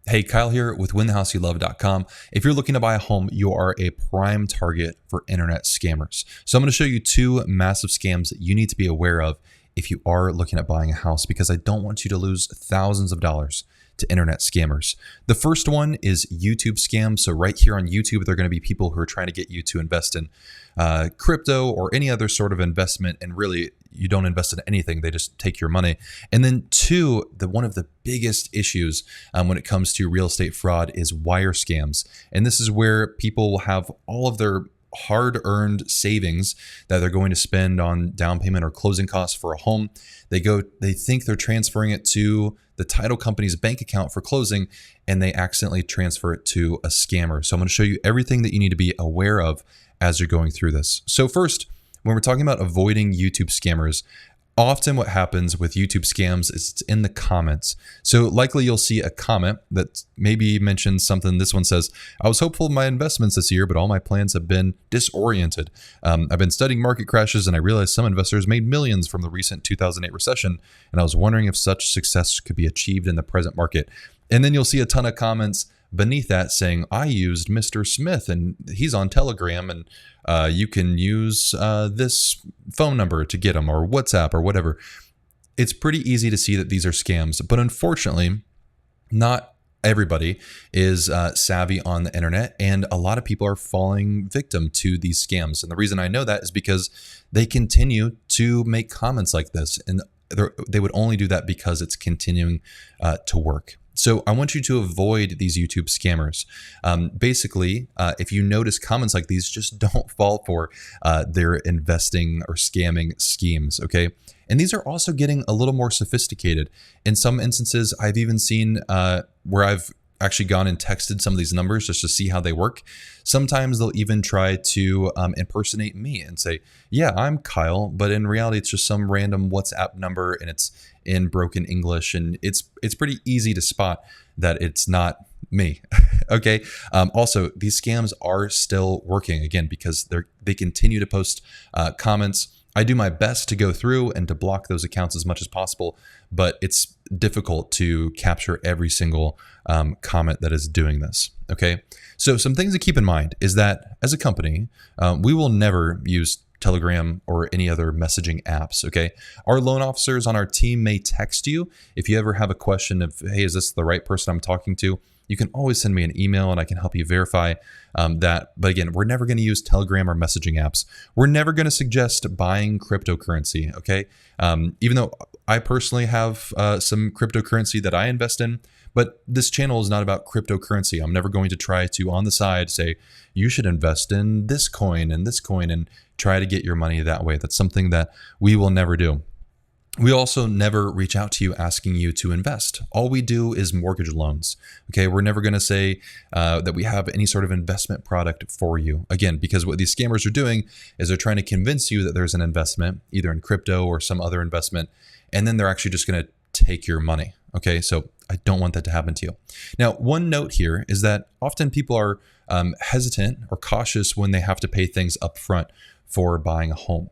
Hey, Kyle here with winthehouseyoulove.com. If you're looking to buy a home, you are a prime target for internet scammers. So I'm going to show you two massive scams that you need to be aware of if you are looking at buying a house, because I don't want you to lose thousands of dollars to internet scammers. The first one is YouTube scams. So right here on YouTube, there are going to be people who are trying to get you to invest in crypto or any other sort of investment, and really you don't invest in anything, they just take your money. And then two, one of the biggest issues when it comes to real estate fraud is wire scams. And this is where people will have all of their hard-earned savings that they're going to spend on down payment or closing costs for a home. They think they're transferring it to the title company's bank account for closing, and they accidentally transfer it to a scammer. So I'm going to show you everything that you need to be aware of as you're going through this. So first, when we're talking about avoiding YouTube scammers, often what happens with YouTube scams is it's in the comments. So likely you'll see a comment that maybe mentions something. This one says, I was hopeful of my investments this year, but all my plans have been disoriented. I've been studying market crashes, and I realized some investors made millions from the recent 2008 recession, and I was wondering if such success could be achieved in the present market. And then you'll see a ton of comments beneath that saying, I used Mr. Smith and he's on Telegram, and you can use this phone number to get him, or WhatsApp or whatever. It's pretty easy to see that these are scams, but unfortunately, not everybody is savvy on the internet, and a lot of people are falling victim to these scams. And the reason I know that is because they continue to make comments like this, and they would only do that because it's continuing to work. So I want you to avoid these YouTube scammers. Basically, if you notice comments like these, just don't fall for their investing or scamming schemes, okay? And these are also getting a little more sophisticated. In some instances, I've even seen where I've actually gone and texted some of these numbers just to see how they work. Sometimes they'll even try to impersonate me and say, yeah, I'm Kyle, but in reality, it's just some random WhatsApp number, and it's in broken English, and it's pretty easy to spot that it's not me. Okay. Also, these scams are still working, again, because they continue to post comments. I do my best to go through and to block those accounts as much as possible, but it's difficult to capture every single comment that is doing this. Okay. So some things to keep in mind is that as a company, we will never use Telegram or any other messaging apps. Okay. Our loan officers on our team may text you if you ever have a question of, hey, is this the right person I'm talking to? You can always send me an email and I can help you verify that. But again, we're never going to use Telegram or messaging apps. We're never going to suggest buying cryptocurrency. Okay. Even though I personally have some cryptocurrency that I invest in, but this channel is not about cryptocurrency. I'm never going to try to, on the side, say, you should invest in this coin and try to get your money that way. That's something that we will never do. We also never reach out to you asking you to invest. All we do is mortgage loans. Okay, we're never going to say that we have any sort of investment product for you. Again, because what these scammers are doing is they're trying to convince you that there's an investment, either in crypto or some other investment, and then they're actually just going to take your money. Okay, so I don't want that to happen to you. Now, one note here is that often people are hesitant or cautious when they have to pay things up front for buying a home.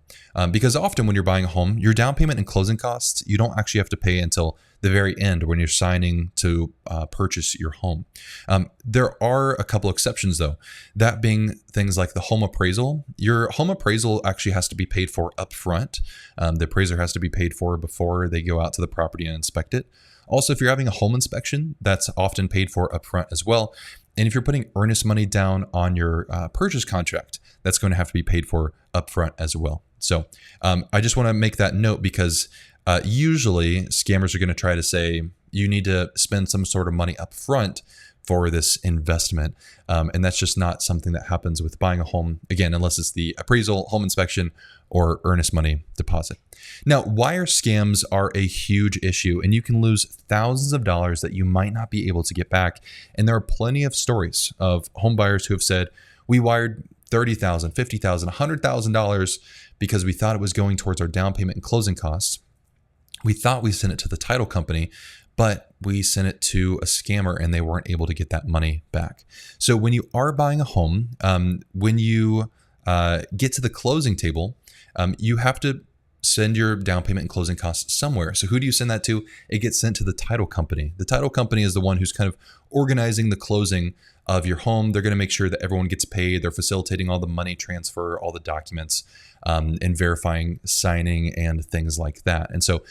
Because often when you're buying a home, your down payment and closing costs, you don't actually have to pay until the very end when you're signing to purchase your home. There are a couple exceptions though, that being things like the home appraisal. Your home appraisal actually has to be paid for upfront. The appraiser has to be paid for before they go out to the property and inspect it. Also, if you're having a home inspection, that's often paid for upfront as well. And if you're putting earnest money down on your purchase contract, that's going to have to be paid for upfront as well. So I just want to make that note because usually scammers are going to try to say you need to spend some sort of money up front for this investment. And that's just not something that happens with buying a home, again, unless it's the appraisal, home inspection, or earnest money deposit. Now, wire scams are a huge issue, and you can lose thousands of dollars that you might not be able to get back. And there are plenty of stories of home buyers who have said, we wired $30,000, $50,000, $100,000 because we thought it was going towards our down payment and closing costs. We thought we sent it to the title company, but we sent it to a scammer and they weren't able to get that money back. So when you are buying a home, when you get to the closing table, you have to send your down payment and closing costs somewhere. So who do you send that to? It gets sent to the title company. The title company is the one who's kind of organizing the closing of your home. They're going to make sure that everyone gets paid. They're facilitating all the money transfer, all the documents, and verifying signing and things like that. And so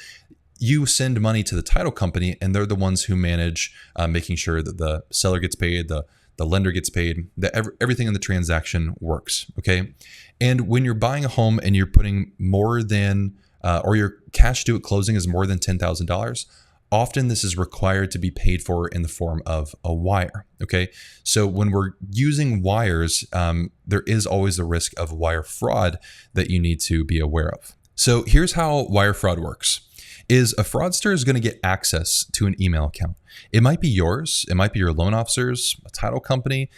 you send money to the title company, and they're the ones who manage making sure that the seller gets paid, the lender gets paid, that everything in the transaction works. Okay. And when you're buying a home and you're putting more than, or your cash due at closing is more than $10,000, often this is required to be paid for in the form of a wire. Okay. So when we're using wires, there is always the risk of wire fraud that you need to be aware of. So here's how wire fraud works. Is a fraudster is going to get access to an email account. It might be yours, it might be your loan officers, a title company,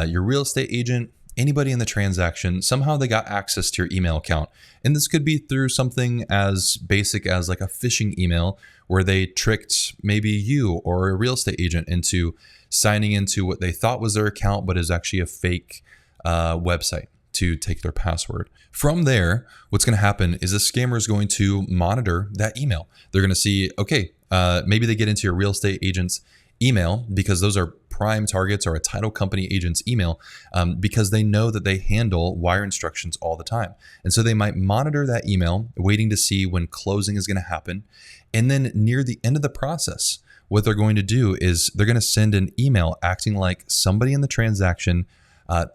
your real estate agent, anybody in the transaction. Somehow they got access to your email account. And this could be through something as basic as like a phishing email where they tricked maybe you or a real estate agent into signing into what they thought was their account, but is actually a fake website to take their password. From there, what's going to happen is a scammer is going to monitor that email. They're going to see, okay, maybe they get into your real estate agent's email because those are prime targets, or a title company agent's email, because they know that they handle wire instructions all the time. And so they might monitor that email, waiting to see when closing is going to happen. And then near the end of the process, what they're going to do is they're going to send an email acting like somebody in the transaction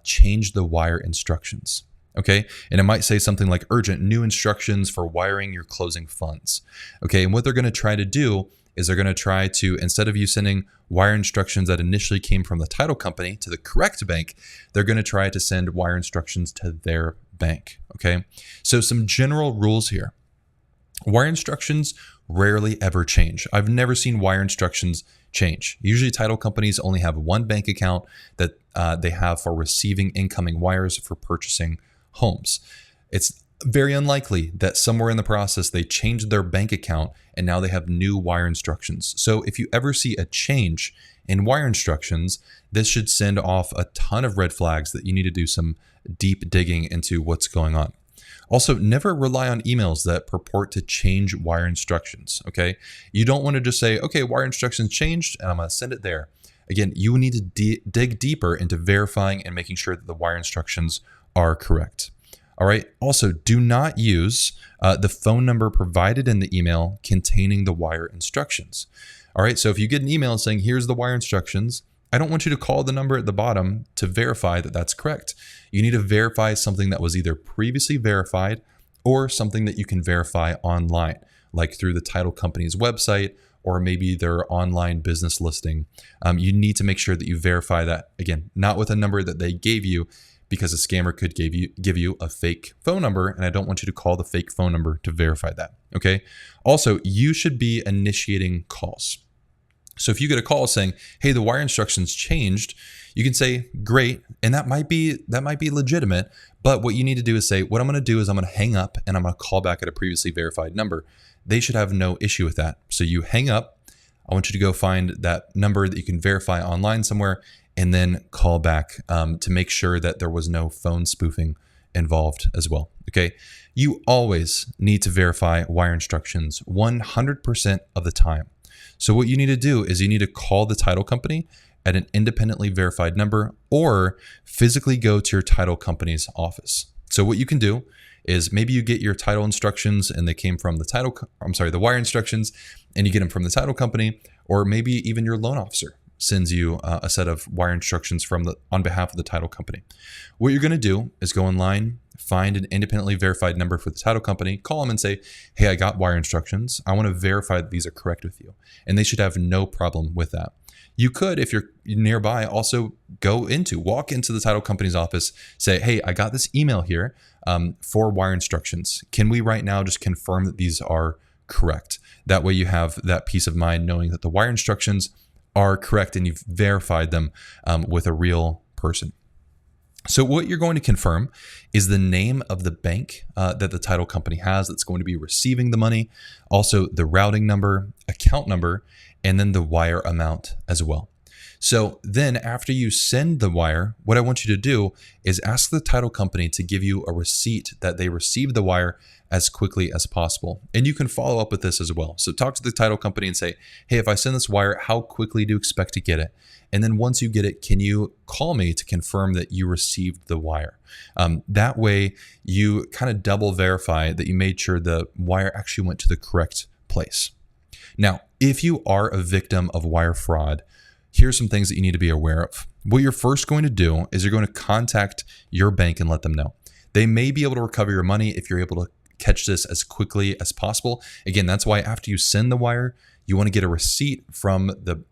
change the wire instructions. Okay. And it might say something like urgent new instructions for wiring your closing funds. Okay. And what they're going to try to do is they're going to try to, instead of you sending wire instructions that initially came from the title company to the correct bank, they're going to try to send wire instructions to their bank. Okay. So some general rules here. Wire instructions rarely ever change. I've never seen wire instructions change. Usually title companies only have one bank account that they have for receiving incoming wires for purchasing homes. It's very unlikely that somewhere in the process they changed their bank account and now they have new wire instructions. So if you ever see a change in wire instructions, this should send off a ton of red flags that you need to do some deep digging into what's going on. Also, never rely on emails that purport to change wire instructions, okay? You don't want to just say, okay, wire instructions changed and I'm going to send it there. Again, you need to dig deeper into verifying and making sure that the wire instructions are correct. All right. Also, do not use the phone number provided in the email containing the wire instructions. All right. So if you get an email saying, here's the wire instructions, I don't want you to call the number at the bottom to verify that that's correct. You need to verify something that was either previously verified or something that you can verify online, like through the title company's website or maybe their online business listing. You need to make sure that you verify that, again, not with a number that they gave you, because a scammer could give you a fake phone number, and I don't want you to call the fake phone number to verify that, okay? Also, you should be initiating calls. So if you get a call saying, hey, the wire instructions changed, you can say, great, and that might be legitimate, but what you need to do is say, what I'm going to do is I'm going to hang up and I'm going to call back at a previously verified number. They should have no issue with that. So you hang up, I want you to go find that number that you can verify online somewhere, and then call back to make sure that there was no phone spoofing involved as well. Okay. You always need to verify wire instructions 100% of the time. So what you need to do is you need to call the title company at an independently verified number or physically go to your title company's office. So what you can do is maybe you get your title instructions and they came from the wire instructions, and you get them from the title company, or maybe even your loan officer sends you a set of wire instructions on behalf of the title company. What you're going to do is go online, find an independently verified number for the title company, call them and say, hey, I got wire instructions. I want to verify that these are correct with you. And they should have no problem with that. You could, if you're nearby, also walk into the title company's office, say, hey, I got this email here for wire instructions. Can we right now just confirm that these are correct? That way you have that peace of mind knowing that the wire instructions are correct and you've verified them with a real person. So what you're going to confirm is the name of the bank that the title company has that's going to be receiving the money, also the routing number, account number, and then the wire amount as well. So then after you send the wire, what I want you to do is ask the title company to give you a receipt that they received the wire as quickly as possible. And you can follow up with this as well. So talk to the title company and say, hey, if I send this wire, how quickly do you expect to get it? And then once you get it, can you call me to confirm that you received the wire? That way you kind of double verify that you made sure the wire actually went to the correct place. Now, if you are a victim of wire fraud, here's some things that you need to be aware of. What you're first going to do is you're going to contact your bank and let them know. They may be able to recover your money if you're able to catch this as quickly as possible. Again, that's why after you send the wire, you want to get a receipt from the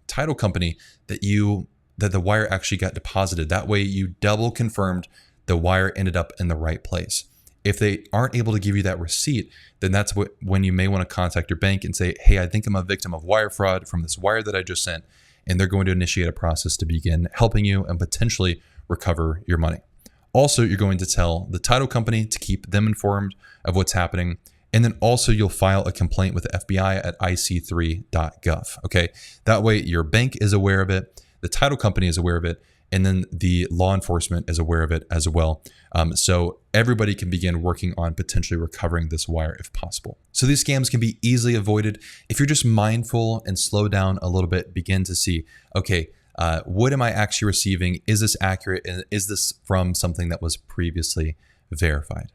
title company that the wire actually got deposited. That way you double confirmed the wire ended up in the right place. If they aren't able to give you that receipt, then that's when you may want to contact your bank and say, hey, I think I'm a victim of wire fraud from this wire that I just sent. And they're going to initiate a process to begin helping you and potentially recover your money. Also, you're going to tell the title company to keep them informed of what's happening. And then also you'll file a complaint with the FBI at ic3.gov. Okay. That way your bank is aware of it, the title company is aware of it, and then the law enforcement is aware of it as well. So everybody can begin working on potentially recovering this wire if possible. So these scams can be easily avoided if you're just mindful and slow down a little bit, begin to see, okay, what am I actually receiving? Is this accurate? And is this from something that was previously verified?